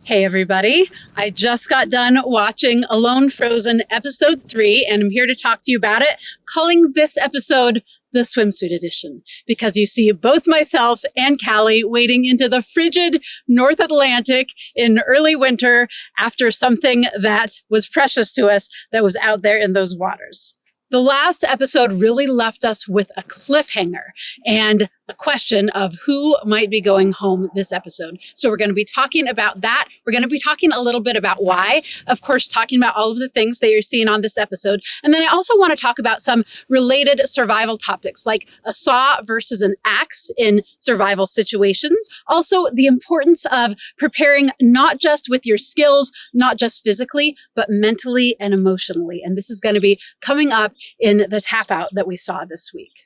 Hey everybody, I just got done watching Alone Frozen episode 3 and I'm here to talk to you about it, calling this episode the Swimsuit Edition, because you see both myself and Callie wading into the frigid North Atlantic in early winter after something that was precious to us that was out there in those waters. The last episode really left us with a cliffhanger and a question of who might be going home this episode. So we're going to be talking about that. We're going to be talking a little bit about why, of course, talking about all of the things that you're seeing on this episode. And then I also want to talk about some related survival topics like a saw versus an axe in survival situations. Also, the importance of preparing not just with your skills, not just physically, but mentally and emotionally. And this is going to be coming up in the tap out that we saw this week.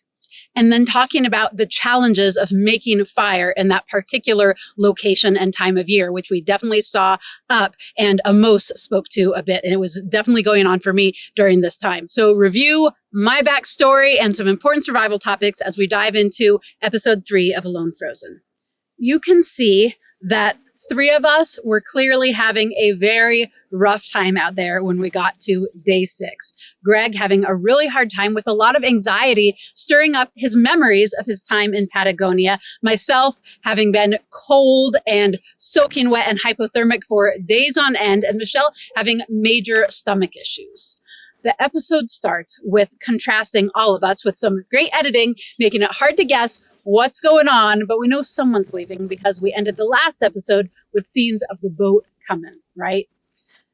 And then talking about the challenges of making fire in that particular location and time of year, which we definitely saw up and Amos spoke to a bit. And it was definitely going on for me during this time. So review my backstory and some important survival topics as we dive into episode 3 of Alone Frozen. You can see that 3 of us were clearly having a very rough time out there when we got to day 6. Greg having a really hard time with a lot of anxiety, stirring up his memories of his time in Patagonia. Myself having been cold and soaking wet and hypothermic for days on end, and Michelle having major stomach issues. The episode starts with contrasting all of us with some great editing, making it hard to guess what's going on, but we know someone's leaving because we ended the last episode with scenes of the boat coming, right?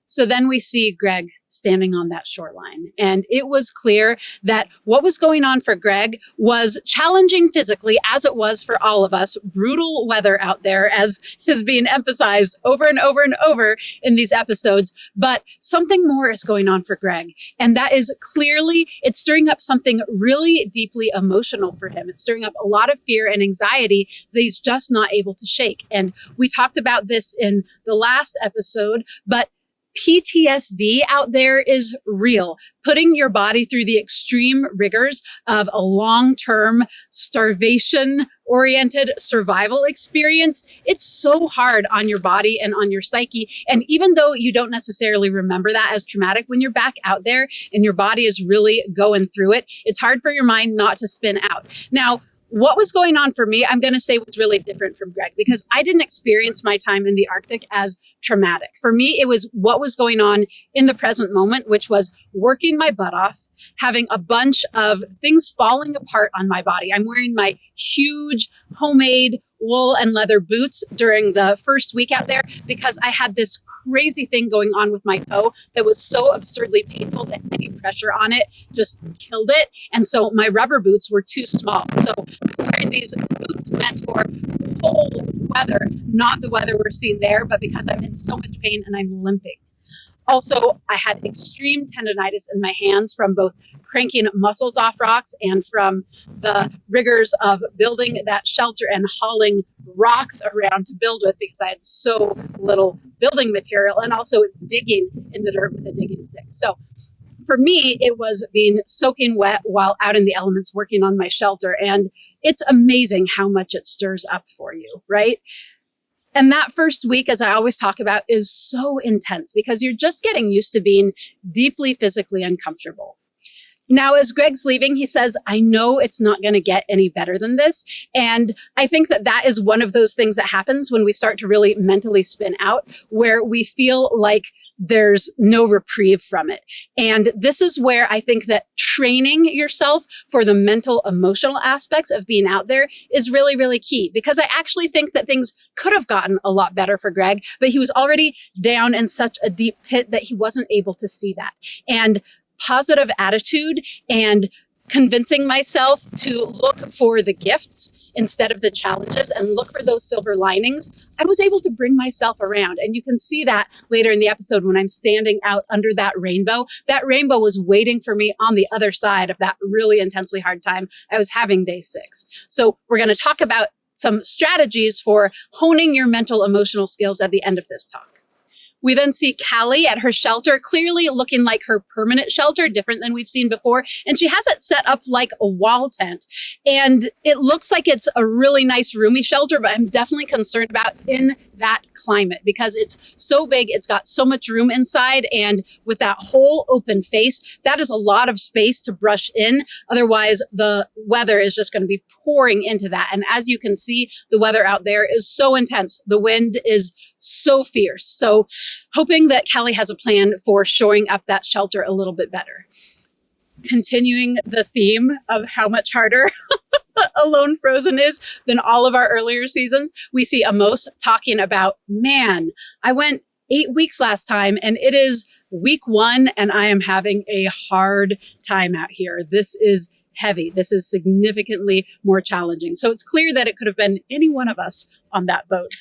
So then we see Greg standing on that shoreline. And it was clear that what was going on for Greg was challenging physically, as it was for all of us. Brutal weather out there, as is being emphasized over and over and over in these episodes. But something more is going on for Greg. And that is clearly, it's stirring up something really deeply emotional for him. It's stirring up a lot of fear and anxiety that he's just not able to shake. And we talked about this in the last episode, but PTSD out there is real. Putting your body through the extreme rigors of a long-term starvation-oriented survival experience, it's so hard on your body and on your psyche. And even though you don't necessarily remember that as traumatic, when you're back out there and your body is really going through it, it's hard for your mind not to spin out. Now, what was going on for me, I'm going to say was really different from Greg, because I didn't experience my time in the Arctic as traumatic. For me, it was what was going on in the present moment, which was working my butt off, having a bunch of things falling apart on my body. I'm wearing my huge homemade wool and leather boots during the first week out there because I had this crazy thing going on with my toe that was so absurdly painful that any pressure on it just killed it. And so my rubber boots were too small. So I'm wearing these boots meant for cold weather, not the weather we're seeing there, but because I'm in so much pain and I'm limping. Also, I had extreme tendonitis in my hands from both cranking mussels off rocks and from the rigors of building that shelter and hauling rocks around to build with because I had so little building material, and also digging in the dirt with a digging stick. So for me, it was being soaking wet while out in the elements working on my shelter. And it's amazing how much it stirs up for you, right? And that first week, as I always talk about, is so intense because you're just getting used to being deeply physically uncomfortable. Now, as Greg's leaving, he says, I know it's not going to get any better than this. And I think that that is one of those things that happens when we start to really mentally spin out, where we feel like there's no reprieve from it. And this is where I think that training yourself for the mental, emotional aspects of being out there is really, really key, because I actually think that things could have gotten a lot better for Greg, but he was already down in such a deep pit that he wasn't able to see that. And positive attitude and convincing myself to look for the gifts instead of the challenges and look for those silver linings, I was able to bring myself around. And you can see that later in the episode when I'm standing out under that rainbow. That rainbow was waiting for me on the other side of that really intensely hard time I was having day 6. So we're going to talk about some strategies for honing your mental, emotional skills at the end of this talk. We then see Callie at her shelter, clearly looking like her permanent shelter, different than we've seen before. And she has it set up like a wall tent. And it looks like it's a really nice, roomy shelter, but I'm definitely concerned about in that climate because it's so big. It's got so much room inside. And with that whole open face, that is a lot of space to brush in. Otherwise, the weather is just going to be pouring into that. And as you can see, the weather out there is so intense. The wind is so fierce. So hoping that Callie has a plan for shoring up that shelter a little bit better. Continuing the theme of how much harder Alone Frozen is than all of our earlier seasons, we see Amos talking about, man, I went 8 weeks last time and it is week 1 and I am having a hard time out here. This is heavy. This is significantly more challenging. So it's clear that it could have been any one of us on that boat.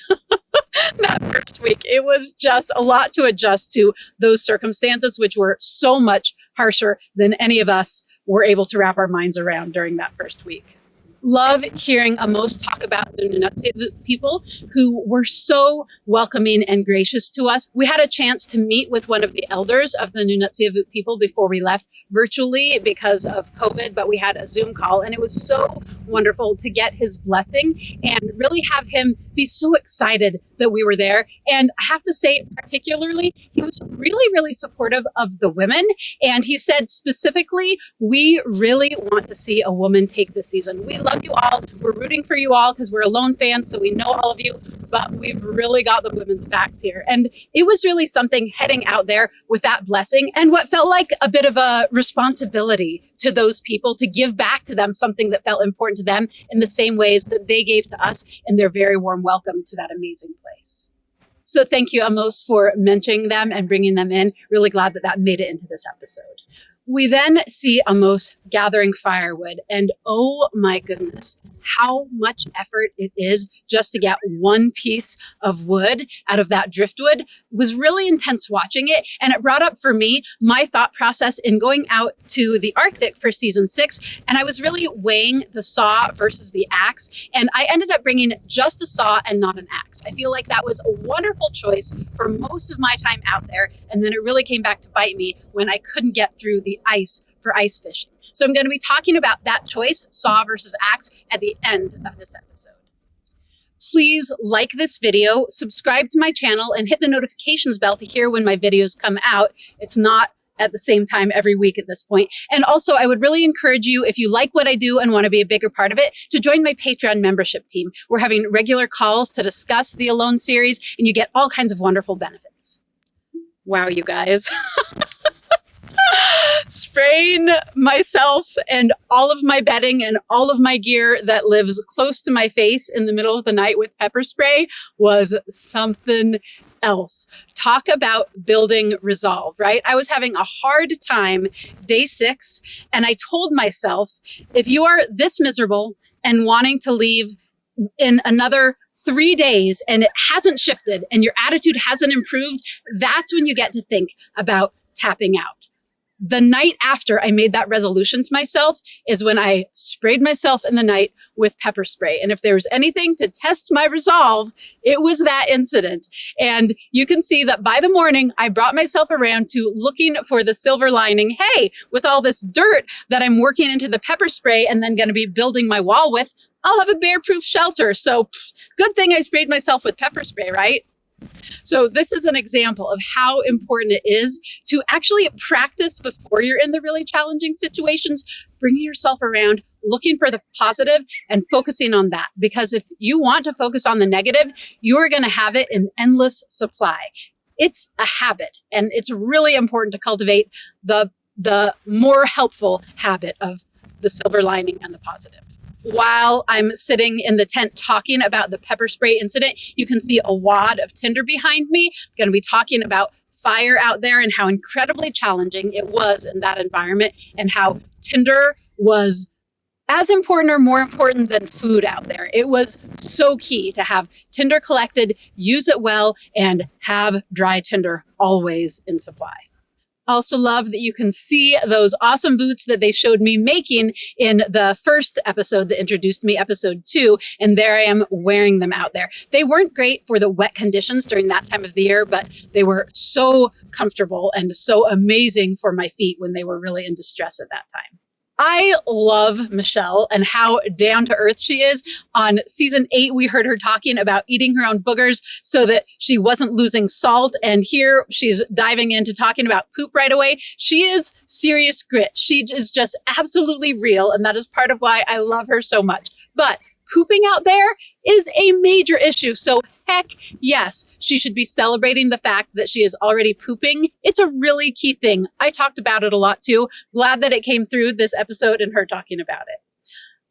That first week, it was just a lot to adjust to those circumstances, which were so much harsher than any of us were able to wrap our minds around during that first week. Love hearing Amos talk about the Nunatsiavut people who were so welcoming and gracious to us. We had a chance to meet with one of the elders of the Nunatsiavut people before we left virtually because of COVID, but we had a Zoom call and it was so wonderful to get his blessing and really have him be so excited that we were there. And I have to say, particularly, he was really, really supportive of the women. And he said specifically, we really want to see a woman take this season. We love you all. We're rooting for you all because we're Alone fans, so we know all of you, but we've really got the women's backs here. And it was really something heading out there with that blessing and what felt like a bit of a responsibility to those people to give back to them something that felt important to them in the same ways that they gave to us in their very warm welcome to that amazing place. So thank you, Amos, for mentioning them and bringing them in. Really glad that that made it into this episode. We then see Amos gathering firewood, and oh my goodness, how much effort it is just to get one piece of wood out of that driftwood. It was really intense watching it, and it brought up for me my thought process in going out to the Arctic for season 6, and I was really weighing the saw versus the axe, and I ended up bringing just a saw and not an axe. I feel like that was a wonderful choice for most of my time out there, and then it really came back to bite me when I couldn't get through the ice for ice fishing. So I'm going to be talking about that choice, saw versus axe, at the end of this episode. Please like this video, subscribe to my channel, and hit the notifications bell to hear when my videos come out. It's not at the same time every week at this point. And also, I would really encourage you, if you like what I do and want to be a bigger part of it, to join my Patreon membership team. We're having regular calls to discuss the Alone series, and you get all kinds of wonderful benefits. Wow, you guys. Spraying myself and all of my bedding and all of my gear that lives close to my face in the middle of the night with pepper spray was something else. Talk about building resolve, right? I was having a hard time day 6, and I told myself, if you are this miserable and wanting to leave in another 3 days and it hasn't shifted and your attitude hasn't improved, that's when you get to think about tapping out. The night after I made that resolution to myself is when I sprayed myself in the night with pepper spray. And if there was anything to test my resolve, it was that incident. And you can see that by the morning, I brought myself around to looking for the silver lining. Hey, with all this dirt that I'm working into the pepper spray and then going to be building my wall with, I'll have a bear-proof shelter. So good thing I sprayed myself with pepper spray, right? So this is an example of how important it is to actually practice before you're in the really challenging situations, bringing yourself around, looking for the positive and focusing on that. Because if you want to focus on the negative, you're going to have it in endless supply. It's a habit, and it's really important to cultivate the more helpful habit of the silver lining and the positive. While I'm sitting in the tent talking about the pepper spray incident, you can see a wad of tinder behind me. I'm going to be talking about fire out there and how incredibly challenging it was in that environment and how tinder was as important or more important than food out there. It was so key to have tinder collected, use it well, and have dry tinder always in supply. Also love that you can see those awesome boots that they showed me making in the first episode that introduced me, episode 2. And there I am wearing them out there. They weren't great for the wet conditions during that time of the year, but they were so comfortable and so amazing for my feet when they were really in distress at that time. I love Michelle and how down to earth she is. On season 8, we heard her talking about eating her own boogers so that she wasn't losing salt. And here she's diving into talking about poop right away. She is serious grit. She is just absolutely real. And that is part of why I love her so much. But pooping out there is a major issue. So heck yes, she should be celebrating the fact that she is already pooping. It's a really key thing. I talked about it a lot too. Glad that it came through this episode and her talking about it.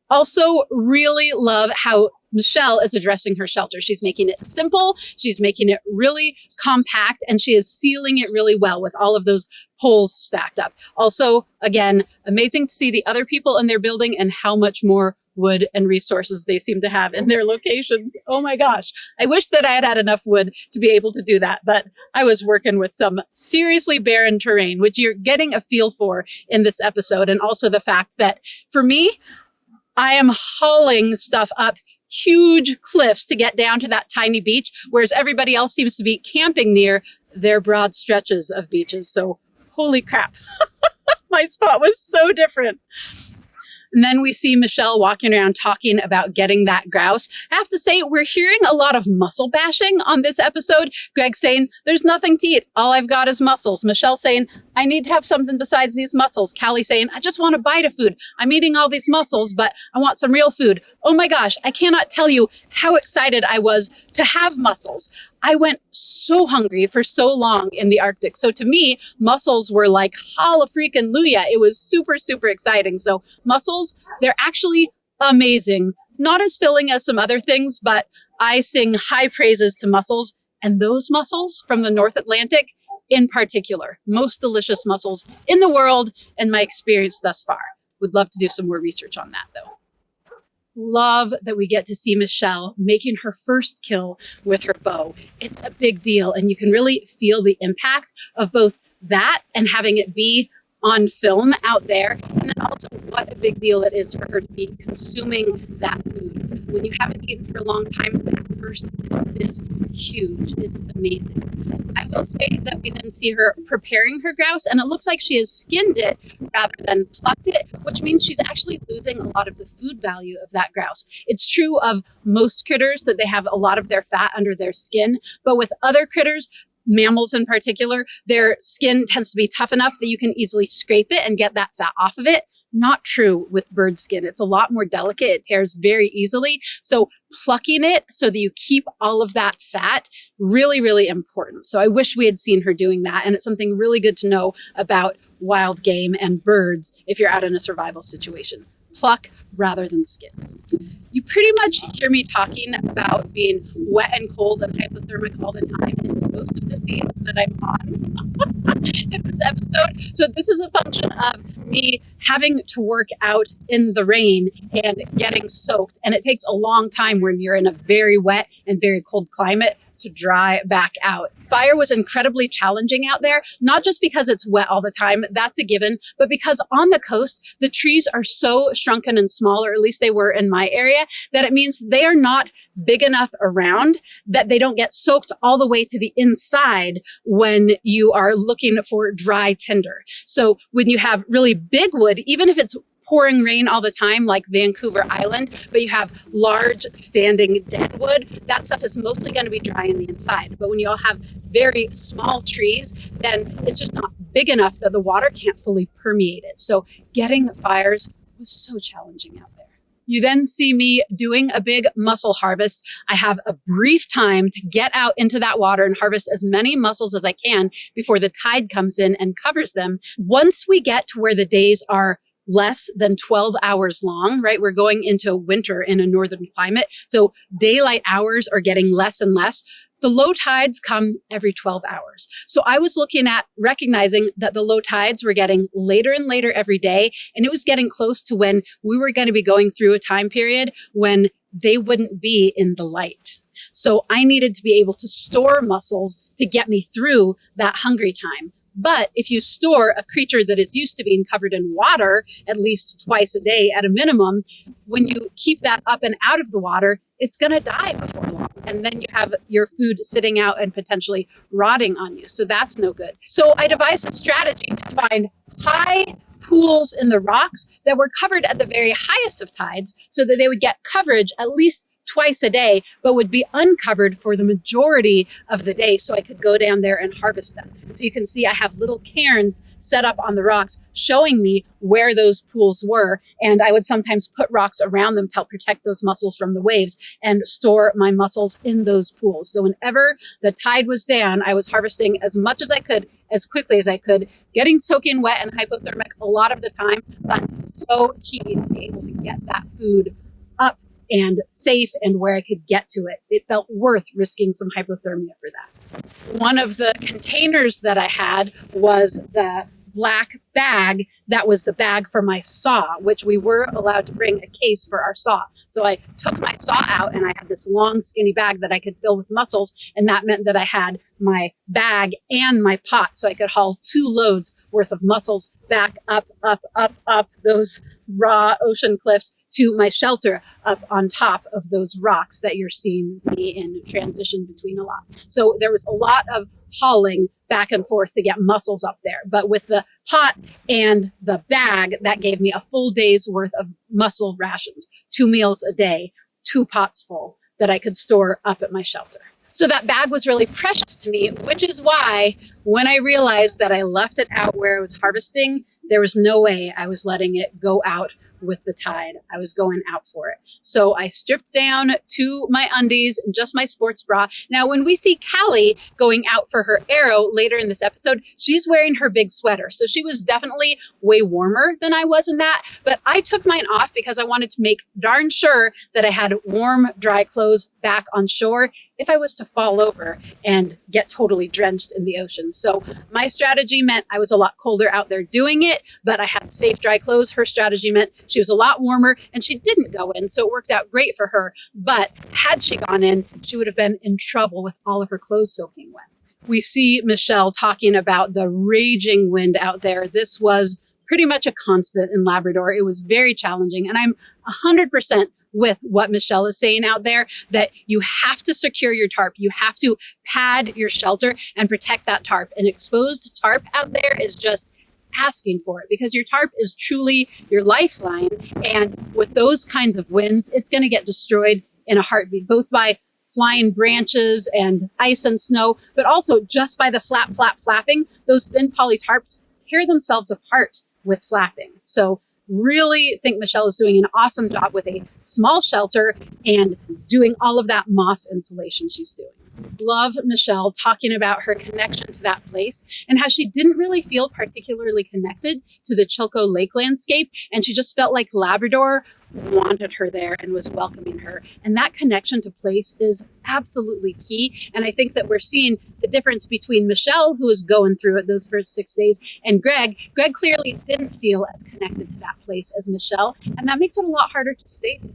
Also really love how Michelle is addressing her shelter. She's making it simple. She's making it really compact, and she is sealing it really well with all of those poles stacked up. Also, again, amazing to see the other people in their building and how much more wood and resources they seem to have in their locations. Oh my gosh. I wish that I had had enough wood to be able to do that, but I was working with some seriously barren terrain, which you're getting a feel for in this episode. And also the fact that for me, I am hauling stuff up huge cliffs to get down to that tiny beach, whereas everybody else seems to be camping near their broad stretches of beaches. So holy crap. My spot was so different. And then we see Michelle walking around talking about getting that grouse. I have to say, we're hearing a lot of mussel bashing on this episode. Greg saying, there's nothing to eat. All I've got is mussels. Michelle saying, I need to have something besides these mussels. Callie saying, I just want a bite of food. I'm eating all these mussels, but I want some real food. Oh my gosh, I cannot tell you how excited I was to have mussels. I went so hungry for so long in the Arctic. So to me, mussels were like hallelujah. It was super, super exciting. So mussels, they're actually amazing. Not as filling as some other things, but I sing high praises to mussels. And those mussels from the North Atlantic in particular, most delicious mussels in the world in my experience thus far. Would love to do some more research on that though. Love that we get to see Michelle making her first kill with her bow. It's a big deal, and you can really feel the impact of both that and having it be on film out there, and then also what a big deal it is for her to be consuming that food. When you haven't eaten for a long time, that first kill is huge. It's amazing. I will say that we then see her preparing her grouse, and it looks like she has skinned it rather than plucked it, which means she's actually losing a lot of the food value of that grouse. It's true of most critters that they have a lot of their fat under their skin, but with other critters, mammals in particular, their skin tends to be tough enough that you can easily scrape it and get that fat off of it. Not true with bird skin. It's a lot more delicate. It tears very easily. So plucking it so that you keep all of that fat, really, really important. So I wish we had seen her doing that. And it's something really good to know about wild game and birds if you're out in a survival situation. Pluck rather than skin. You pretty much hear me talking about being wet and cold and hypothermic all the time in most of the scenes that I'm on in this episode. So this is a function of me having to work out in the rain and getting soaked. And it takes a long time when you're in a very wet and very cold climate to dry back out. Fire was incredibly challenging out there, not just because it's wet all the time, that's a given, but because on the coast, the trees are so shrunken and small, or at least they were in my area, that it means they are not big enough around that they don't get soaked all the way to the inside when you are looking for dry tinder. So when you have really big wood, even if it's pouring rain all the time like Vancouver Island, but you have large standing dead wood, that stuff is mostly going to be dry on the inside. But when you all have very small trees, then it's just not big enough that the water can't fully permeate it. So getting fires was so challenging out there. You then see me doing a big mussel harvest. I have a brief time to get out into that water and harvest as many mussels as I can before the tide comes in and covers them. Once we get to where the days are less than 12 hours long, right? We're going into winter in a northern climate. So daylight hours are getting less and less. The low tides come every 12 hours. So I was looking at recognizing that the low tides were getting later and later every day. And it was getting close to when we were going to be going through a time period when they wouldn't be in the light. So I needed to be able to store mussels to get me through that hungry time. But if you store a creature that is used to being covered in water at least twice a day at a minimum, when you keep that up and out of the water, it's going to die before long. And then you have your food sitting out and potentially rotting on you. So that's no good. So I devised a strategy to find high pools in the rocks that were covered at the very highest of tides so that they would get coverage at least twice a day, but would be uncovered for the majority of the day so I could go down there and harvest them. So you can see I have little cairns set up on the rocks showing me where those pools were. And I would sometimes put rocks around them to help protect those mussels from the waves and store my mussels in those pools. So whenever the tide was down, I was harvesting as much as I could, as quickly as I could, getting soaking wet and hypothermic a lot of the time, but so key to be able to get that food up and safe and where I could get to it. It felt worth risking some hypothermia for that. One of the containers that I had was the black bag that was the bag for my saw, which we were allowed to bring a case for our saw. So I took my saw out and I had this long skinny bag that I could fill with mussels, and that meant that I had my bag and my pot, so I could haul 2 loads worth of mussels back up those raw ocean cliffs to my shelter up on top of those rocks that you're seeing me in transition between a lot. So there was a lot of hauling back and forth to get mussels up there. But with the pot and the bag, that gave me a full day's worth of mussel rations, 2 meals a day, 2 pots full that I could store up at my shelter. So that bag was really precious to me, which is why when I realized that I left it out where I was harvesting, there was no way I was letting it go out with the tide. I was going out for it. So I stripped down to my undies and just my sports bra. Now, when we see Callie going out for her arrow later in this episode, she's wearing her big sweater. So she was definitely way warmer than I was in that. But I took mine off because I wanted to make darn sure that I had warm, dry clothes back on shore if I was to fall over and get totally drenched in the ocean. So my strategy meant I was a lot colder out there doing it, but I had safe, dry clothes. Her strategy meant she was a lot warmer and she didn't go in. So it worked out great for her. But had she gone in, she would have been in trouble with all of her clothes soaking wet. We see Michelle talking about the raging wind out there. This was pretty much a constant in Labrador. It was very challenging. And I'm 100% with what Michelle is saying out there, that you have to secure your tarp. You have to pad your shelter and protect that tarp. An exposed tarp out there is just asking for it, because your tarp is truly your lifeline. And with those kinds of winds, it's going to get destroyed in a heartbeat, both by flying branches and ice and snow, but also just by the flapping. Those thin poly tarps tear themselves apart with flapping. So really think Michelle is doing an awesome job with a small shelter and doing all of that moss insulation she's doing. Love Michelle talking about her connection to that place and how she didn't really feel particularly connected to the Chilko Lake landscape. And she just felt like Labrador wanted her there and was welcoming her. And that connection to place is absolutely key. And I think that we're seeing the difference between Michelle, who was going through it those first 6 days, and Greg. Greg clearly didn't feel as connected to that place as Michelle. And that makes it a lot harder to stay there.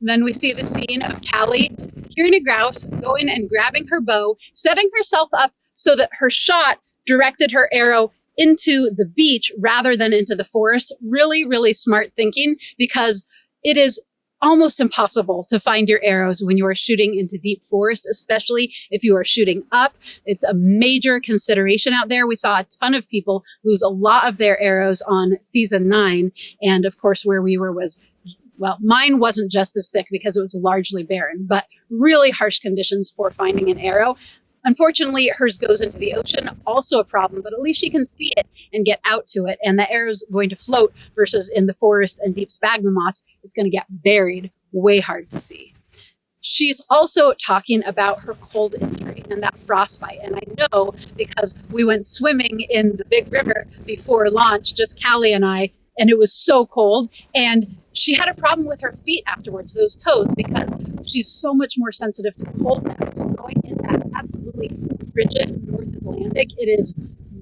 Then we see the scene of Callie hearing a grouse, going and grabbing her bow, setting herself up so that her shot directed her arrow into the beach rather than into the forest. Really, really smart thinking, because it is almost impossible to find your arrows when you are shooting into deep forest, especially if you are shooting up. It's a major consideration out there. We saw a ton of people lose a lot of their arrows on season 9. And of course, where we were was, well, mine wasn't just as thick because it was largely barren, but really harsh conditions for finding an arrow. Unfortunately, hers goes into the ocean, also a problem, but at least she can see it and get out to it. And the arrow's going to float versus in the forest and deep sphagnum moss, it's going to get buried, way hard to see. She's also talking about her cold injury and that frostbite. And I know because we went swimming in the big river before launch, just Callie and I, and it was so cold. And she had a problem with her feet afterwards, those toes, because she's so much more sensitive to cold now. So going in that absolutely frigid North Atlantic, it is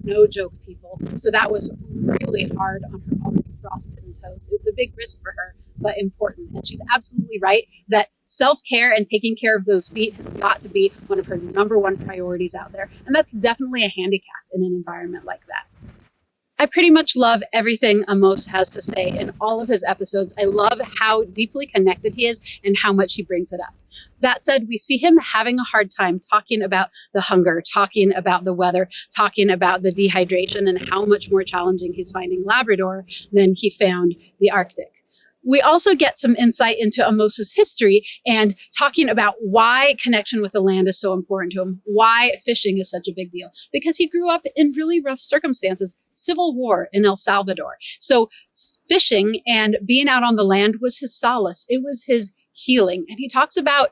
no joke, people. So that was really hard on her already frostbitten toes. It was a big risk for her, but important. And she's absolutely right that self-care and taking care of those feet has got to be one of her number one priorities out there. And that's definitely a handicap in an environment like that. I pretty much love everything Amos has to say in all of his episodes. I love how deeply connected he is and how much he brings it up. That said, we see him having a hard time talking about the hunger, talking about the weather, talking about the dehydration, and how much more challenging he's finding Labrador than he found the Arctic. We also get some insight into Amos's history and talking about why connection with the land is so important to him, why fishing is such a big deal, because he grew up in really rough circumstances, civil war in El Salvador. So fishing and being out on the land was his solace. It was his healing. And he talks about,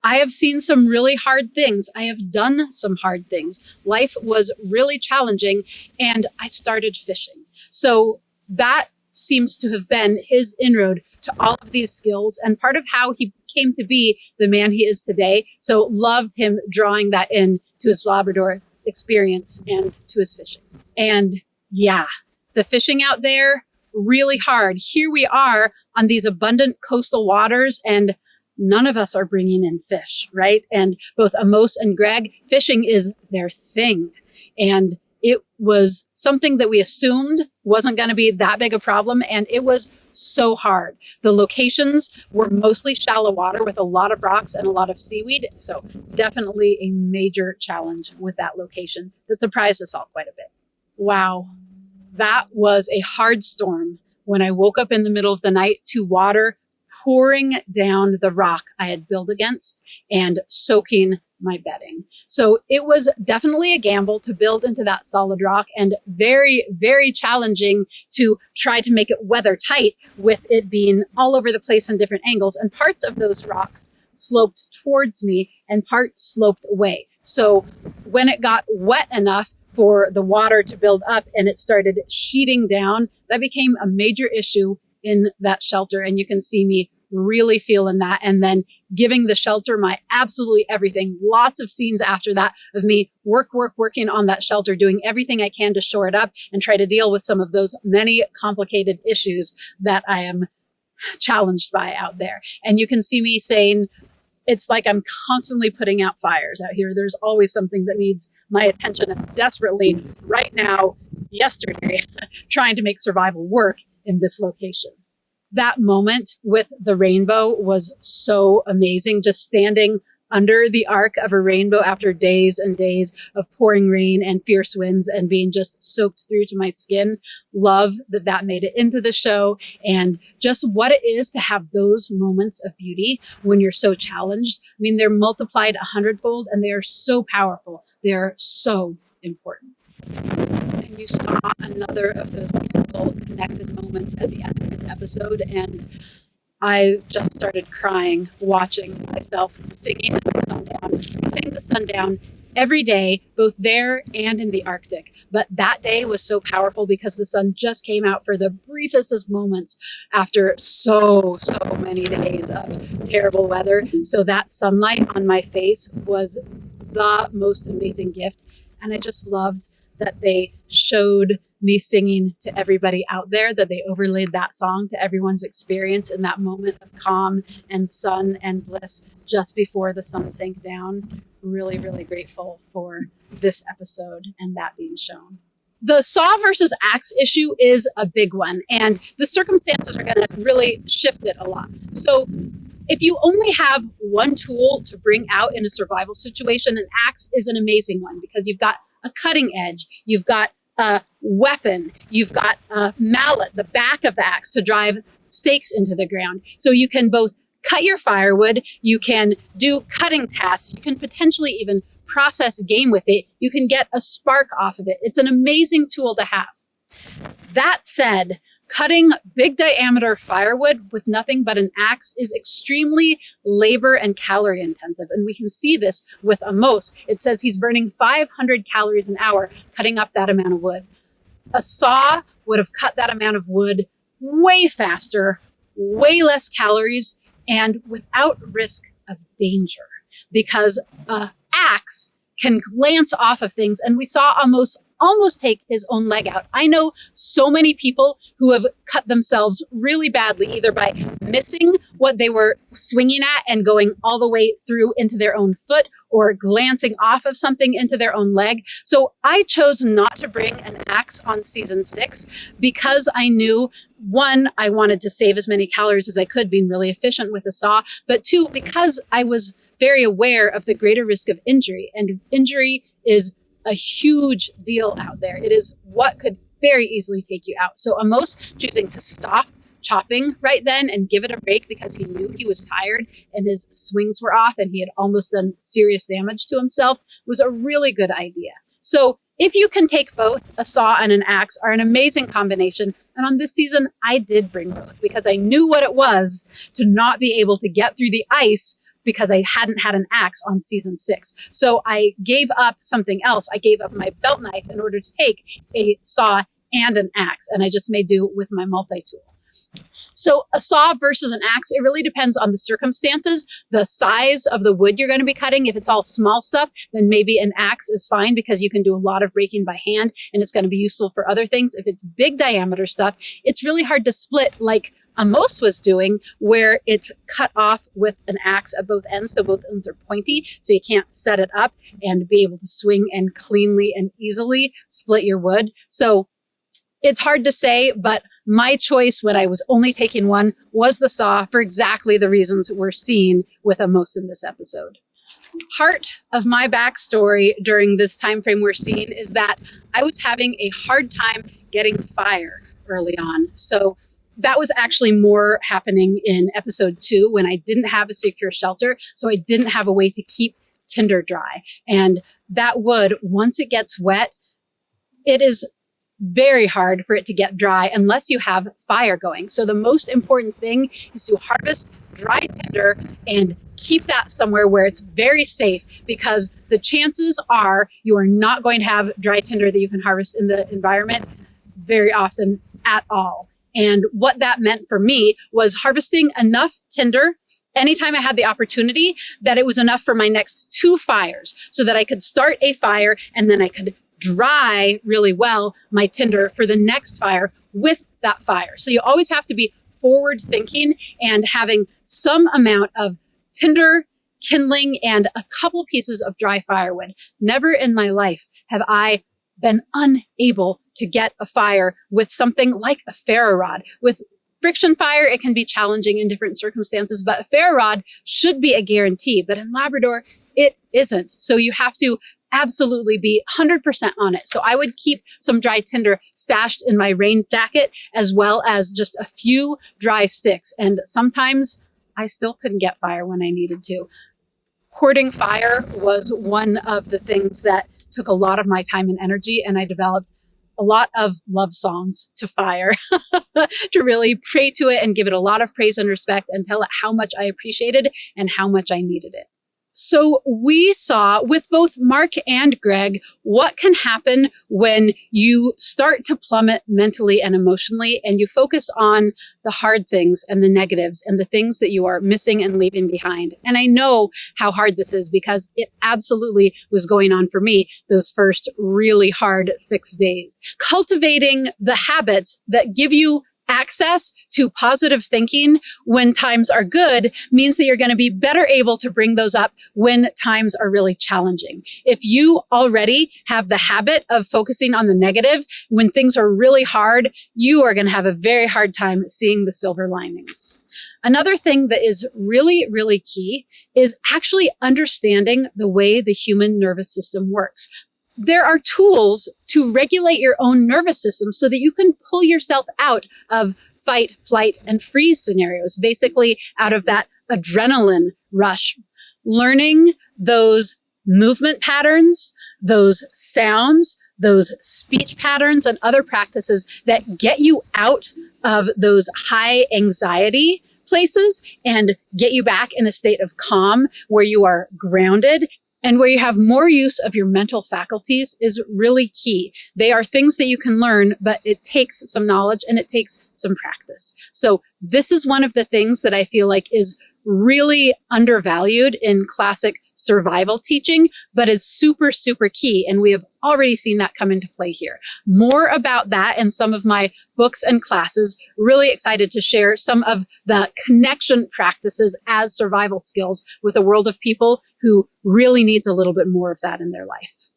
I have seen some really hard things. I have done some hard things. Life was really challenging and I started fishing. So that seems to have been his inroad to all of these skills and part of how he came to be the man he is today. So loved him drawing that in to his Labrador experience and to his fishing. And yeah, the fishing out there, really hard. Here we are on these abundant coastal waters and none of us are bringing in fish, right? And both Amos and Greg, fishing is their thing. And it was something that we assumed wasn't going to be that big a problem, and it was so hard. The locations were mostly shallow water with a lot of rocks and a lot of seaweed, so definitely a major challenge with that location that surprised us all quite a bit. Wow, that was a hard storm when I woke up in the middle of the night to water pouring down the rock I had built against and soaking my bedding. So it was definitely a gamble to build into that solid rock and very, very challenging to try to make it weather tight with it being all over the place in different angles. And parts of those rocks sloped towards me and parts sloped away. So when it got wet enough for the water to build up and it started sheeting down, that became a major issue in that shelter. And you can see me really feeling that. And then giving the shelter my absolutely everything. Lots of scenes after that of me working on that shelter, doing everything I can to shore it up and try to deal with some of those many complicated issues that I am challenged by out there. And you can see me saying, it's like I'm constantly putting out fires out here. There's always something that needs my attention. And desperately right now, yesterday, trying to make survival work in this location. That moment with the rainbow was so amazing. Just standing under the arc of a rainbow after days and days of pouring rain and fierce winds and being just soaked through to my skin. Love that that made it into the show and just what it is to have those moments of beauty when you're so challenged. I mean, they're multiplied 100-fold and they are so powerful. They're so important. And you saw another of those beautiful connected moments at the end of this episode, and I just started crying watching myself singing the sundown. I sing the sundown every day, both there and in the Arctic. But that day was so powerful because the sun just came out for the briefest of moments after so many days of terrible weather. So that sunlight on my face was the most amazing gift. And I just loved that they showed me singing to everybody out there, that they overlaid that song to everyone's experience in that moment of calm and sun and bliss just before the sun sank down. Really, really grateful for this episode and that being shown. The saw versus axe issue is a big one, and the circumstances are going to really shift it a lot. So if you only have one tool to bring out in a survival situation, an axe is an amazing one because you've got a cutting edge, you've got a weapon, you've got a mallet, the back of the axe to drive stakes into the ground. So you can both cut your firewood, you can do cutting tasks, you can potentially even process game with it, you can get a spark off of it. It's an amazing tool to have. That said, cutting big diameter firewood with nothing but an axe is extremely labor and calorie intensive. And we can see this with Amos. It says he's burning 500 calories an hour cutting up that amount of wood. A saw would have cut that amount of wood way faster, way less calories, and without risk of danger because an axe can glance off of things. And we saw Amos almost take his own leg out. I know so many people who have cut themselves really badly, either by missing what they were swinging at and going all the way through into their own foot, or glancing off of something into their own leg. So I chose not to bring an axe on season 6 because I knew, one, I wanted to save as many calories as I could, being really efficient with a saw, but two, because I was very aware of the greater risk of injury, and injury is a huge deal out there. It is what could very easily take you out. So Amos choosing to stop chopping right then and give it a break because he knew he was tired and his swings were off and he had almost done serious damage to himself was a really good idea. So if you can take both, a saw and an axe are an amazing combination. And on this season, I did bring both because I knew what it was to not be able to get through the ice because I hadn't had an axe on season 6. So I gave up something else. I gave up my belt knife in order to take a saw and an axe, and I just made do with my multi-tool. So a saw versus an axe, it really depends on the circumstances, the size of the wood you're going to be cutting. If it's all small stuff, then maybe an axe is fine because you can do a lot of breaking by hand and it's going to be useful for other things. If it's big diameter stuff, it's really hard to split like Amos was doing, where it's cut off with an axe at both ends. So both ends are pointy, so you can't set it up and be able to swing and cleanly and easily split your wood. So it's hard to say, but my choice when I was only taking one was the saw for exactly the reasons we're seeing with Amos in this episode. Part of my backstory during this time frame we're seeing is that I was having a hard time getting fire early on. So that was actually more happening in episode 2 when I didn't have a secure shelter. So I didn't have a way to keep tinder dry. And that wood, once it gets wet, it is very hard for it to get dry unless you have fire going. So the most important thing is to harvest dry tinder and keep that somewhere where it's very safe, because the chances are you are not going to have dry tinder that you can harvest in the environment very often at all. And what that meant for me was harvesting enough tinder anytime I had the opportunity that it was enough for my next 2 fires, so that I could start a fire and then I could dry really well my tinder for the next fire with that fire. So you always have to be forward thinking and having some amount of tinder, kindling, and a couple pieces of dry firewood. Never in my life have I been unable to get a fire with something like a ferro rod. With friction fire, it can be challenging in different circumstances, but a ferro rod should be a guarantee. But in Labrador, it isn't. So you have to absolutely be 100% on it. So I would keep some dry tinder stashed in my rain jacket, as well as just a few dry sticks. And sometimes I still couldn't get fire when I needed to. Courting fire was one of the things that took a lot of my time and energy, and I developed a lot of love songs to fire to really pray to it and give it a lot of praise and respect and tell it how much I appreciated and how much I needed it. So we saw with both Mark and Greg what can happen when you start to plummet mentally and emotionally, and you focus on the hard things and the negatives and the things that you are missing and leaving behind. And I know how hard this is because it absolutely was going on for me those first really hard 6 days. Cultivating the habits that give you access to positive thinking when times are good means that you're going to be better able to bring those up when times are really challenging. If you already have the habit of focusing on the negative, when things are really hard, you are going to have a very hard time seeing the silver linings. Another thing that is really, really key is actually understanding the way the human nervous system works. There are tools to regulate your own nervous system so that you can pull yourself out of fight, flight, and freeze scenarios, basically out of that adrenaline rush. Learning those movement patterns, those sounds, those speech patterns, and other practices that get you out of those high anxiety places and get you back in a state of calm where you are grounded and where you have more use of your mental faculties is really key. They are things that you can learn, but it takes some knowledge and it takes some practice. So this is one of the things that I feel like is really undervalued in classic survival teaching, but is super, super key. And we have already seen that come into play here. More about that in some of my books and classes. Really excited to share some of the connection practices as survival skills with a world of people who really needs a little bit more of that in their life.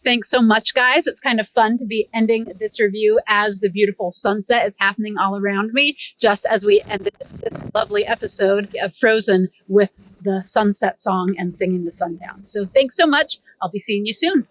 Thanks so much, guys. It's kind of fun to be ending this review as the beautiful sunset is happening all around me, just as we ended this lovely episode of Frozen with the sunset song and singing the sun down. So thanks so much. I'll be seeing you soon.